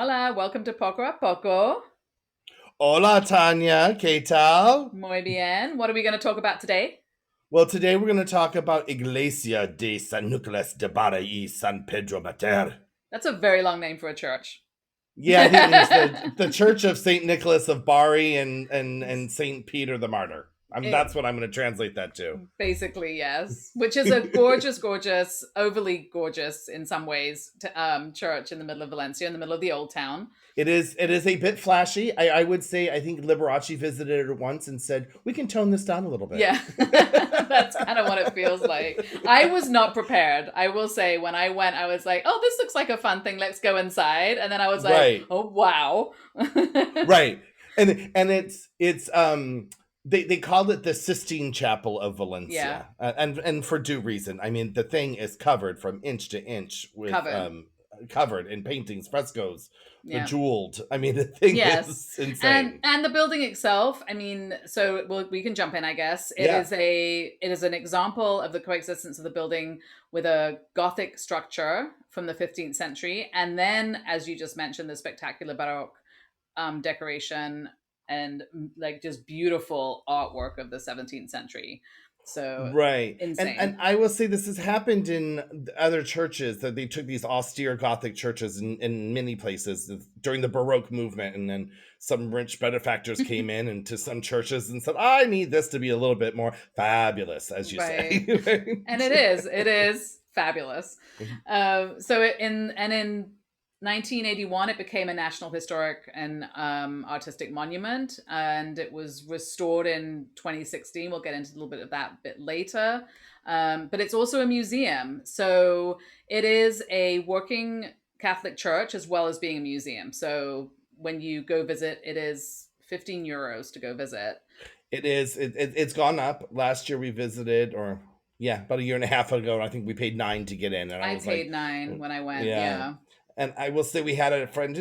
Hola, welcome to Poco a Poco. Hola, Tanya. ¿Qué tal? Muy bien. What are we going to talk about today? Well, today we're going to talk about Iglesia de San Nicolás de Bari y San Pedro Mater. That's a very long name for a church. Yeah, I think it's the Church of Saint Nicholas of Bari and Saint Peter the Martyr. That's what I'm going to translate that to. Basically, yes. Which is a gorgeous, gorgeous, overly gorgeous in some ways, church in the middle of Valencia, in the middle of the old town. It is a bit flashy. I would say I think Liberace visited it once and said, we can tone this down a little bit. Yeah, that's kind of what it feels like. I was not prepared. I will say when I went, I was like, oh, this looks like a fun thing. Let's go inside. And then I was like, Right. oh, wow. Right. And it's they called it the Sistine Chapel of Valencia. Yeah. And for due reason. I mean, the thing is covered from inch to inch with covered in paintings, frescoes, bejeweled. I mean, the thing is insane. And the building itself, I mean, so we can jump in, I guess. It is an example of the coexistence of the building with a Gothic structure from the 15th century. And then, as you just mentioned, the spectacular Baroque decoration and like just beautiful artwork of the 17th century. So right. insane. And I will say this has happened in other churches, that they took these austere Gothic churches in many places during the Baroque movement, and then some rich benefactors came in into some churches and said, I need this to be a little bit more fabulous, as you say. And it is fabulous. So in 1981, it became a National Historic and Artistic Monument, and it was restored in 2016. We'll get into a little bit of that a bit later. But it's also a museum. So it is a working Catholic church as well as being a museum. So when you go visit, it is 15 euros to go visit. It is. It's gone up. Last year we visited, or about a year and a half ago, I think we paid $9 to get in. And I paid $9 when I went. Yeah. And I will say we had a friend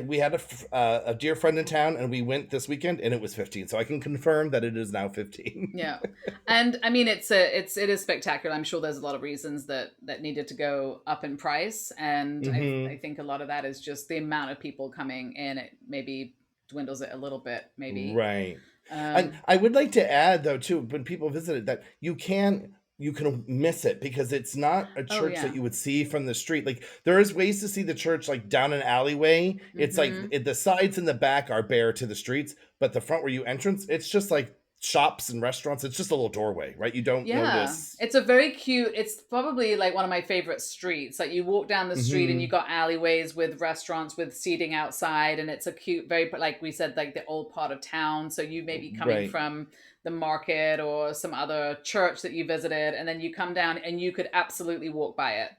we had a dear friend in town, and we went this weekend, and it was 15. So I can confirm that it is now 15. Yeah, and I mean it is spectacular. I'm sure there's a lot of reasons that needed to go up in price, and I think a lot of that is just the amount of people coming in. It maybe dwindles it a little bit, maybe. Right. And I would like to add, though, too, when people visit it, that you can miss it because it's not a church that you would see from the street. Like, there is ways to see the church like down an alleyway. It's like the sides and the back are bare to the streets, but the front where you entrance, it's just like shops and restaurants. It's just a little doorway, right? You don't notice. It's a very cute, it's probably like one of my favorite streets. Like, you walk down the street and you got alleyways with restaurants with seating outside, and it's a cute, very, like we said, like the old part of town. So you may be coming from the market or some other church that you visited, and then you come down and you could absolutely walk by it.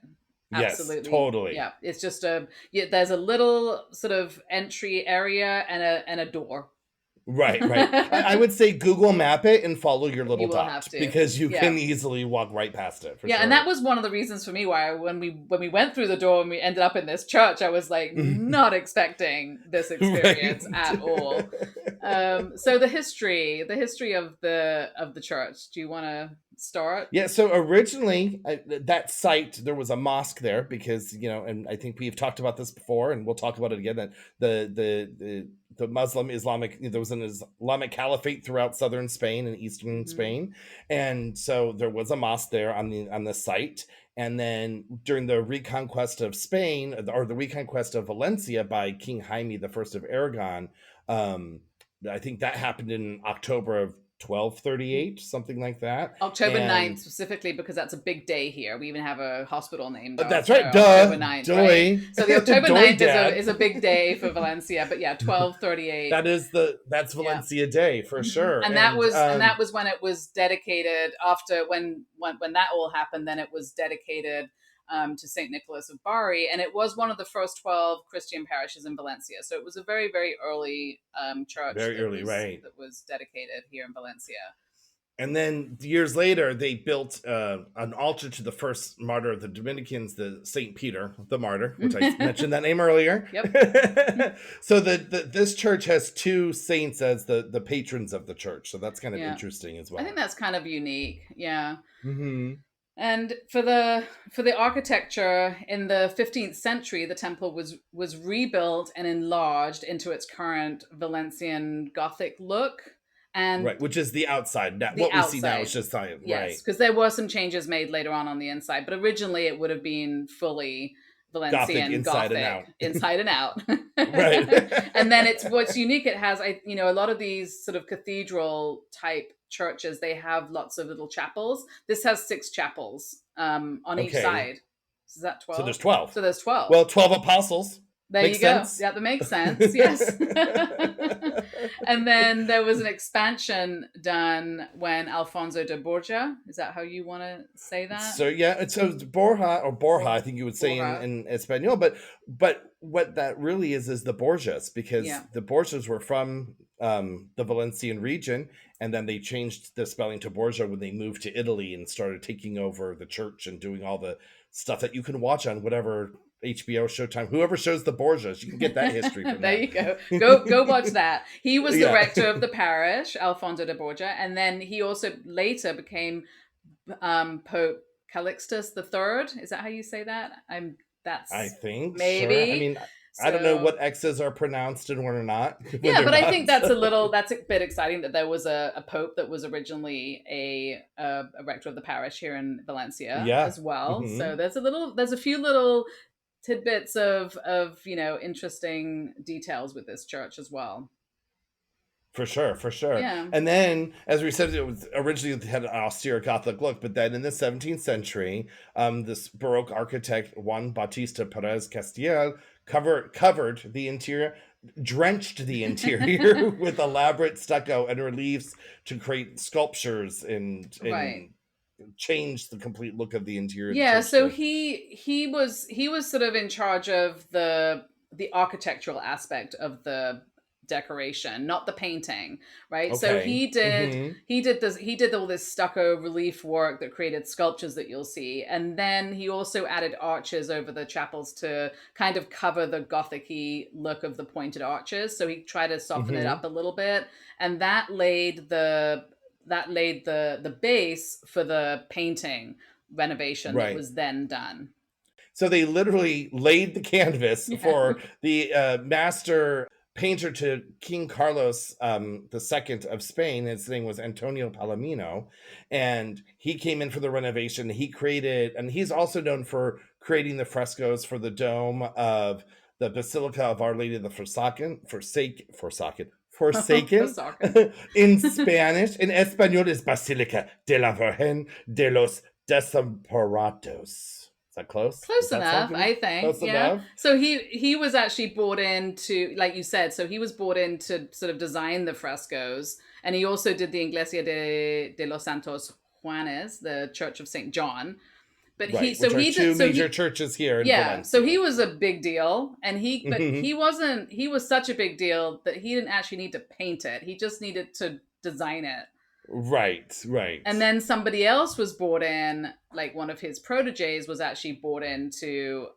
Absolutely. Yes, totally. Yeah, it's just there's a little sort of entry area and a door. Right. I would say Google Map it and follow your little dot, because you can easily walk right past it. For sure. And that was one of the reasons for me why when we went through the door and we ended up in this church, I was like not expecting this experience at all. So the history of the church. Do you want to start? Yeah. So originally, that site, there was a mosque there because, and I think we've talked about this before, and we'll talk about it again, that the Muslim Islamic, there was an Islamic caliphate throughout southern Spain and eastern Spain, and so there was a mosque there on the site. And then during the reconquest of Spain, or the reconquest of Valencia by King Jaime I of Aragon, I think that happened in October of 1238, something like that. October 9th, specifically, because that's a big day here. We even have a hospital named that's right. October 9th, right? So the October 9th is a big day for Valencia. But 1238. That's Valencia Day for sure. And that was when it was dedicated. After when that all happened, then it was dedicated to St. Nicholas of Bari, and it was one of the first 12 Christian parishes in Valencia. So it was a very, very early church. That was dedicated here in Valencia. And then years later, they built an altar to the first martyr of the Dominicans, the Saint Peter the Martyr, which I mentioned that name earlier. Yep. So this church has two saints as the patrons of the church. So that's kind of interesting as well. I think that's kind of unique. Yeah. Mm-hmm. And for the architecture in the 15th century, the temple was rebuilt and enlarged into its current Valencian Gothic look. And Right, which is the outside. the What we see now is outside, just science. yes, Right. because there were some changes made later on the inside, but originally it would have been fully Gothic Valencian inside and Gothic out. inside and out. Right. And then it's what's unique. It has, a lot of these sort of cathedral type churches. They have lots of little chapels. This has 6 chapels on each Okay. side. Is that So there's 12? 12. So there's 12. Well, 12 apostles. There you Makes go. sense. Yeah, that makes sense. Yes. And then there was an expansion done when Alfonso de Borgia, is that how you want to say that? So yeah, so it's Borja, I think you would say Borja. in Espanol, but what that really is the Borgias, because Yeah. the Borgias were from the Valencian region, and then they changed the spelling to Borgia when they moved to Italy and started taking over the church and doing all the stuff that you can watch on whatever HBO, Showtime, whoever shows the Borgias, you can get that history from There that. you go. Go watch that. He was the Yeah. rector of the parish, Alfonso de Borgia, and then he also later became Pope Calixtus III. Is that how you say that? I That's think, sure. I maybe. mean, I don't know So what X's are pronounced and what are not when yeah, they're but I think not. that's So. that's a bit exciting that there was a pope that was originally a rector of the parish here in Valencia Yeah. as well. So Hmm. there's a few little tidbits of interesting details with this church as well. For sure, for sure. Yeah. And then, as we said, it was originally it had an austere Gothic look, but then in the 17th century, this Baroque architect Juan Bautista Perez Castiel covered the interior, drenched the interior with elaborate stucco and reliefs to create sculptures Right. and change the complete look of the interior of the Yeah, church so to he was sort of in charge of the architectural aspect of the decoration, not the painting, right? So okay. Hmm. he did all this stucco relief work that created sculptures that you'll see, and then he also added arches over the chapels to kind of cover the gothic-y look of the pointed arches. So he tried to soften it Hmm. up a little bit, and that laid the base for the painting renovation that Right. was then done. So they literally laid the canvas Yeah. for the master painter to King Carlos II of Spain. His name was Antonio Palomino, and he came in for the renovation. He created, and he's also known for creating the frescoes for the dome of the Basilica of Our Lady of the For Forsaken soccer. in Spanish. In Espanol is Basilica de la Virgen de los Desamparados. Is that close? Does Close that sound enough, good? I think. Close Yeah. enough? So he was actually brought in to, like you said, so he was brought in to sort of design the frescoes, and he also did the Iglesia de los Santos Juanes, the Church of Saint John. But Right, which are two major churches here in yeah, so he Valencia. was a big deal, and Hmm. he was such a big deal that he didn't actually need to paint it. He just needed to design it. Right, right. And then somebody else was brought in, like one of his proteges was actually brought in to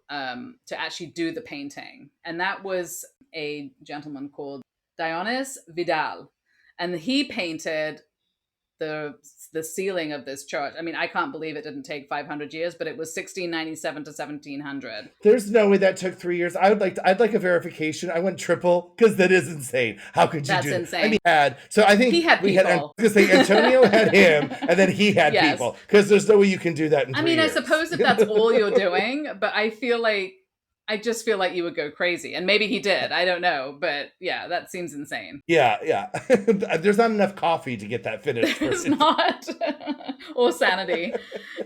actually do the painting, and that was a gentleman called Dionis Vidal, and he painted the the ceiling of this church. I mean, I can't believe it didn't take 500 years, but it was 1697 to 1700. There's no way that took 3 years. I'd like a verification. I went triple because that is insane. How could you That's do that? I insane. mean, so I think He had we had, I was people. gonna say Antonio had him, and then he had Yes. people, because there's no way you can do that in I 3 mean, I years. suppose if that's all you're doing, but I just feel like you would go crazy. And maybe he did. I don't know. But yeah, that seems insane. Yeah, yeah. There's not enough coffee to get that finished. It's not. Or sanity.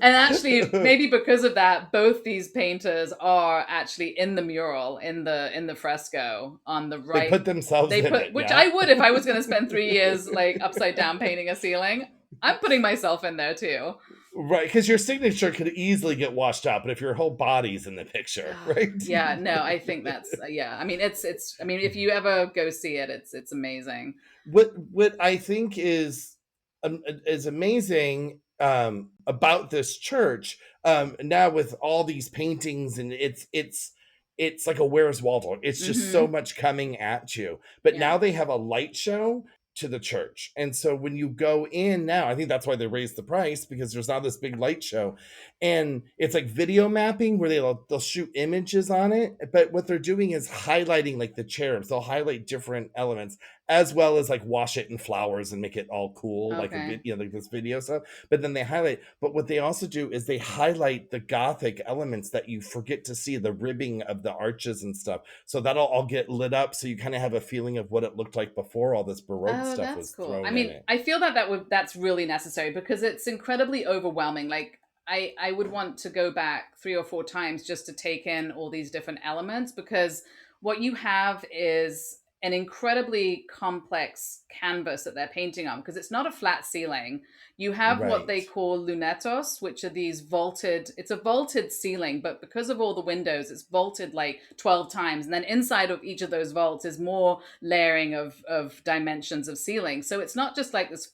And actually, maybe because of that, both these painters are actually in the mural, in the fresco on the right. They put themselves in it, which yeah. I would if I was going to spend 3 years like upside down painting a ceiling. I'm putting myself in there too. Right, because your signature could easily get washed out, but if your whole body's in the picture, right? Yeah, no, I think that's yeah. I mean, it's I mean, if you ever go see it, it's amazing. What I think is amazing about this church now with all these paintings, and it's like a Where's Waldo. It's just so Mhm. much coming at you. But Yeah. now they have a light show, to the church. And so when you go in now, I think that's why they raised the price, because there's now this big light show, and it's like video mapping where they'll shoot images on it, but what they're doing is highlighting like the cherubs. They'll highlight different elements, as well as like wash it in flowers and make it all cool, like Okay. like this video stuff. But then they highlight. But what they also do is they highlight the Gothic elements that you forget to see, the ribbing of the arches and stuff. So that'll all get lit up, so you kind of have a feeling of what it looked like before all this Baroque Oh, stuff that's was cool. thrown I in mean, it. I feel that's really necessary because it's incredibly overwhelming. Like I would want to go back 3 or 4 times just to take in all these different elements, because what you have is an incredibly complex canvas that they're painting on, because it's not a flat ceiling. You have what they Right. call lunetos, which are these vaulted, it's a vaulted ceiling, but because of all the windows, it's vaulted like 12 times. And then inside of each of those vaults is more layering of dimensions of ceiling. So it's not just like this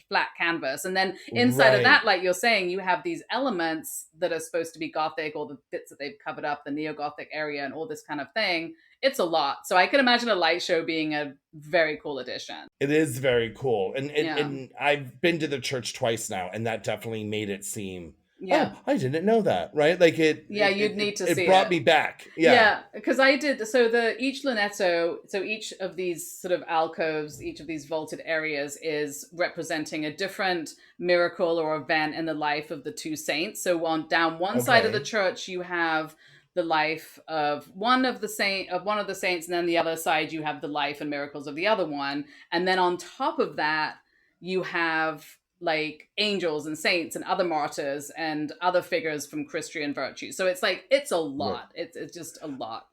flat canvas. And then inside of that, Right. like you're saying, you have these elements that are supposed to be Gothic, or the bits that they've covered up, the neo Gothic area, and all this kind of thing. It's a lot. So I can imagine a light show being a very cool addition. It is very cool. And Yeah. and I've been to the church twice now, and that definitely made it seem, Yeah. oh, I didn't know that, right? Like Yeah, you'd need to it see brought it. me back. Yeah. Yeah, because I did. So each lunetto, so each of these sort of alcoves, each of these vaulted areas is representing a different miracle or event in the life of the two saints. So on down one side of the Okay. church, you have the life of one of the saints, and then the other side you have the life and miracles of the other one, and then on top of that you have like angels and saints and other martyrs and other figures from Christian virtue. So it's like it's a Right. lot. It's just a lot.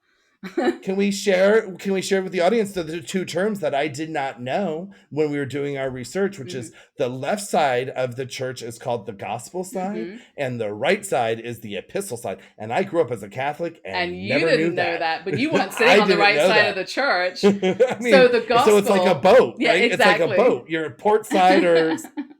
Can we share with the audience the two terms that I did not know when we were doing our research, which is Mm-hmm. the left side of the church is called the gospel side, Mm-hmm. and the right side is the epistle side. And I grew up as a Catholic And and you never knew didn't know that. that, but you weren't sitting I on the didn't right know side of that. the church. I So mean, the so it's like a gospel, boat, yeah, right? It's like a exactly. boat. You're port side or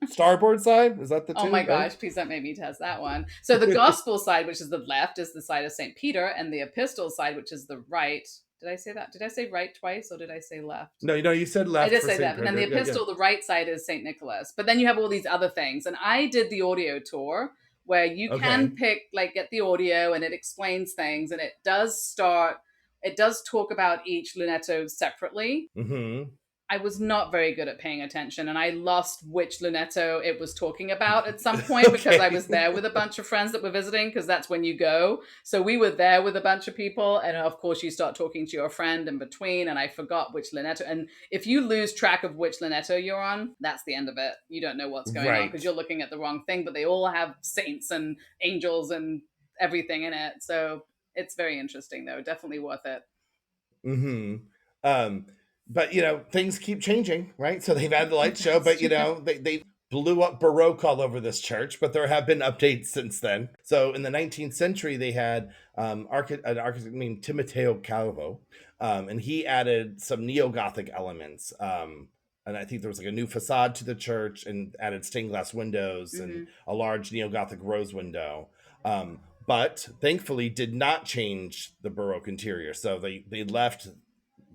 starboard side. Is that the Oh two, my right? gosh, please don't make me test that one. So the gospel side, which is the left, is the side of St. Peter, and the epistle side, which is the right. Did I say that? Did I say right twice, or did I say left? No, you said I left did for say St. that. But then the Peter. Yeah, yeah. epistle, the right side is St. Nicholas. But then you have all these other things. And I did the audio tour where you can Okay. pick, like, get the audio and it explains things. And it does talk about each lunetto separately. Mm-hmm. I was not very good at paying attention, and I lost which lunetto it was talking about at some point because I Okay. was there with a bunch of friends that were visiting, because that's when you go. So we were there with a bunch of people, and of course you start talking to your friend in between, and I forgot which lunetto. And if you lose track of which lunetto you're on, that's the end of it. You don't know what's going on because Right. you're looking at the wrong thing, but they all have saints and angels and everything in it. So it's very interesting, though. Definitely worth it. Mm-hmm. Um, but things keep changing, right? So they've had the light show, That's but true. they blew up Baroque all over this church, but there have been updates since then. So in the 19th century, they had an architect named Timoteo Calvo, and he added some neo-Gothic elements. And I think there was like a new facade to the church and added stained glass windows and Mm-hmm. a large neo-Gothic rose window. But thankfully did not change the Baroque interior. So they left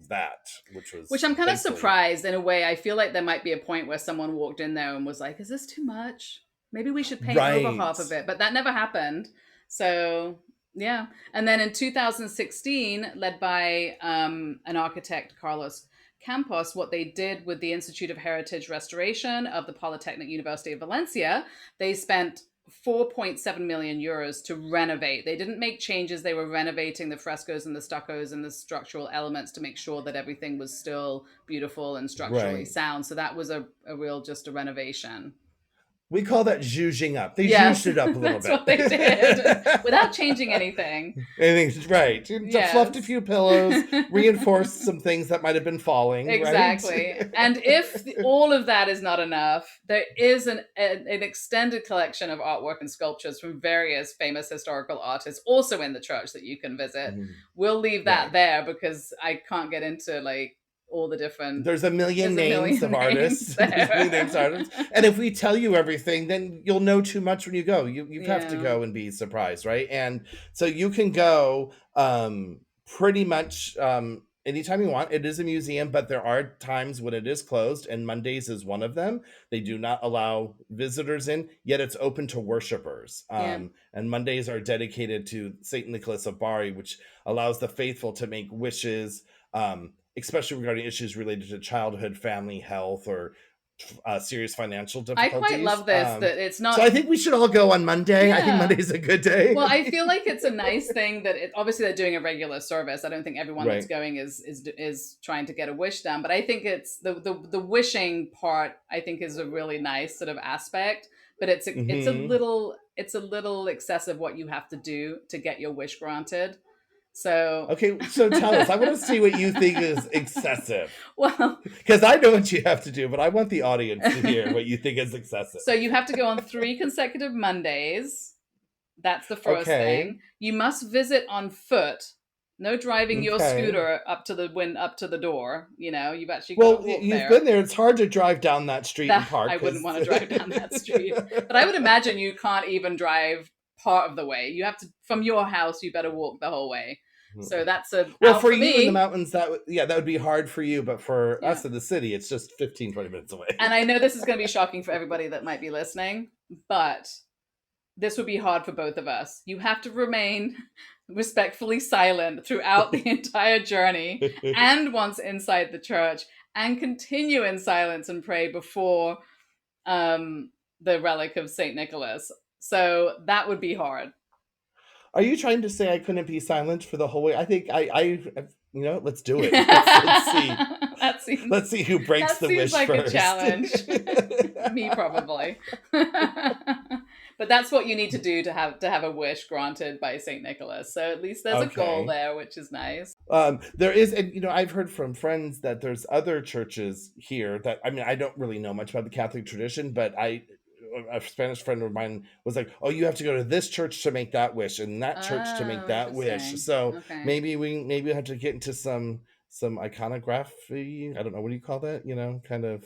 that, which Which was I'm kind of thankfully surprised in a way. I feel like there might be a point where someone walked in there and was like, "Is this too much? Maybe we should paint over right. half of it." But that never happened. So yeah. And then in 2016, led by an architect, Carlos Campos, what they did with the Institute of Heritage Restoration of the Polytechnic University of Valencia, they spent 4.7 million euros to renovate. They didn't make changes. They were renovating the frescoes and the stuccos and the structural elements to make sure that everything was still beautiful and structurally Right. sound. So that was a real, just a renovation. We call that zhuzhing up. They Yes, zhuzhed it up a little that's bit. what they did without changing anything. Anything's right. Fluffed a Yes. few pillows, reinforced some things that might have been falling, right? Exactly. And if all of that is not enough, there is an extended collection of artwork and sculptures from various famous historical artists also in the church that you can visit. Mhm. We'll leave that Right. there because I can't get into like all the different. There's a million There's a names million of names artists. There's a million names of there. artists. And if we tell you everything, then you'll know too much when you go. You have to Yeah. go and be surprised, right? And so you can go pretty much anytime you want. It is a museum, but there are times when it is closed, and Mondays is one of them. They do not allow visitors in, yet it's open to worshipers. And Mondays are dedicated to Saint Nicholas of Bari, which allows the faithful to make wishes, especially regarding issues related to childhood, family, health, or serious financial difficulties. I quite love this, that it's not... So I think we should all go on Monday. I think Monday's a good day. Well, I feel like it's a nice thing that obviously they're doing a regular service. I don't think everyone that's going is trying to get a wish done, but I think it's the wishing part, I think, is a really nice sort of aspect, but it's a little excessive what you have to do to get your wish granted. So okay, so tell us. I want to see what you think is excessive. Well, because I know what you have to do, but I want the audience to hear what you think is excessive. So you have to go on 3 consecutive Mondays. That's the first thing. You must visit on foot. No driving your scooter up to the door. You know, you've actually got to walk you've been there. It's hard to drive down that street and park. I wouldn't want to drive down that street, but I would imagine you can't even drive part of the way. You have to, from your house, you better walk the whole way. So that's for you in the mountains, that would be hard for you, but for us in the city, it's just 15-20 minutes away. And I know this is going to be shocking for everybody that might be listening, but this would be hard for both of us. You have to remain respectfully silent throughout the entire journey and once inside the church, and continue in silence and pray before the relic of Saint Nicholas. So that would be hard. Are you trying to say I couldn't be silent for the whole way? I think let's do it. Let's see. Let's see who breaks the wish like first. That seems like a challenge. Me, probably. But that's what you need to do to have a wish granted by Saint Nicholas. So at least there's a goal there, which is nice. There is, and I've heard from friends that there's other churches here that, I don't really know much about the Catholic tradition, but a Spanish friend of mine was like, oh, you have to go to this church to make that wish and that church to make that wish. So maybe we have to get into some iconography. I don't know. What do you call that? Kind of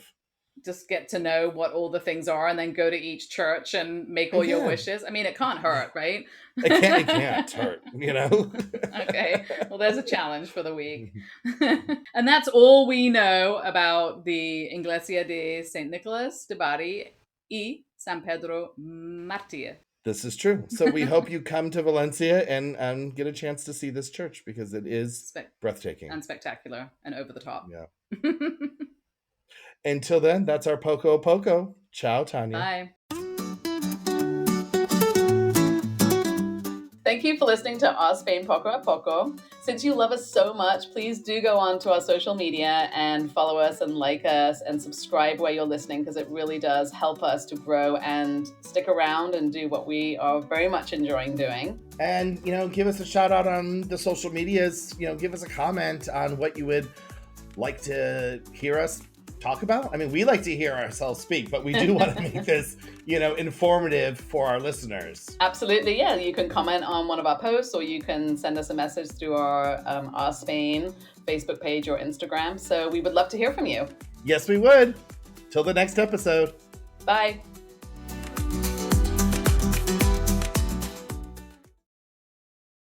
just get to know what all the things are and then go to each church and make all your wishes. I mean, it can't hurt, right? It can't hurt, Okay. Well, there's a challenge for the week. And that's all we know about the Iglesia de Saint Nicholas de Bari y San Pedro Martir. This is true. So we hope you come to Valencia and get a chance to see this church, because it is breathtaking and spectacular and over the top. Yeah. Until then, that's our Poco. Ciao, Tanya. Bye. Thank you for listening to Our Spain Poco a Poco. Since you love us so much, please do go on to our social media and follow us and like us and subscribe where you're listening, because it really does help us to grow and stick around and do what we are very much enjoying doing. And, give us a shout out on the social medias. Give us a comment on what you would like to hear us talk about. We like to hear ourselves speak, but we do want to make this, informative for our listeners. Absolutely, yeah. You can comment on one of our posts, or you can send us a message through our Spain Facebook page or Instagram. So we would love to hear from you. Yes, we would. Till the next episode. Bye.